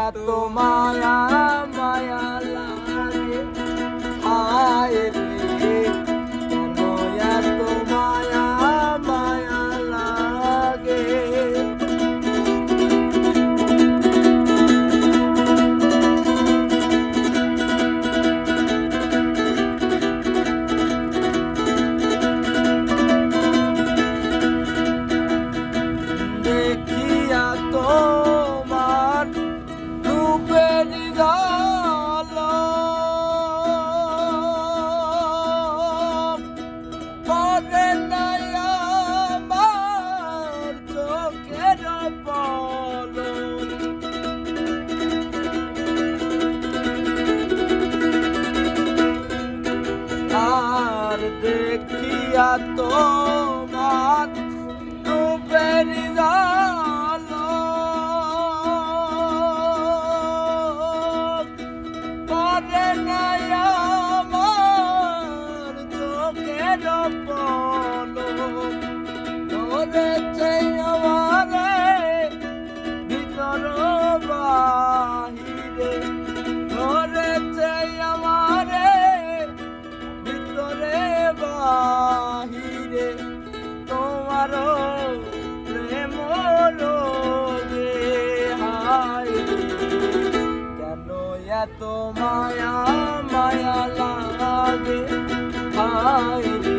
এত মায়া মায়া লাগে হায় রে কেন এত মায়া মায়া লাগে দেখিয়া তোমার রূপের ঝলক পড়ে নাই আমার চোখের পলক আর দেখিয়া তোমার রূপের ঝলক পড়ে নাই আমার চোখের পলক ধরেছে আমারে ভিতর বাহিরে ধরেছে আমারে ভিতরে বাহিরে তোমারও প্রেম রোগে হায় কেন এত মায়া মায়া লাগে হায়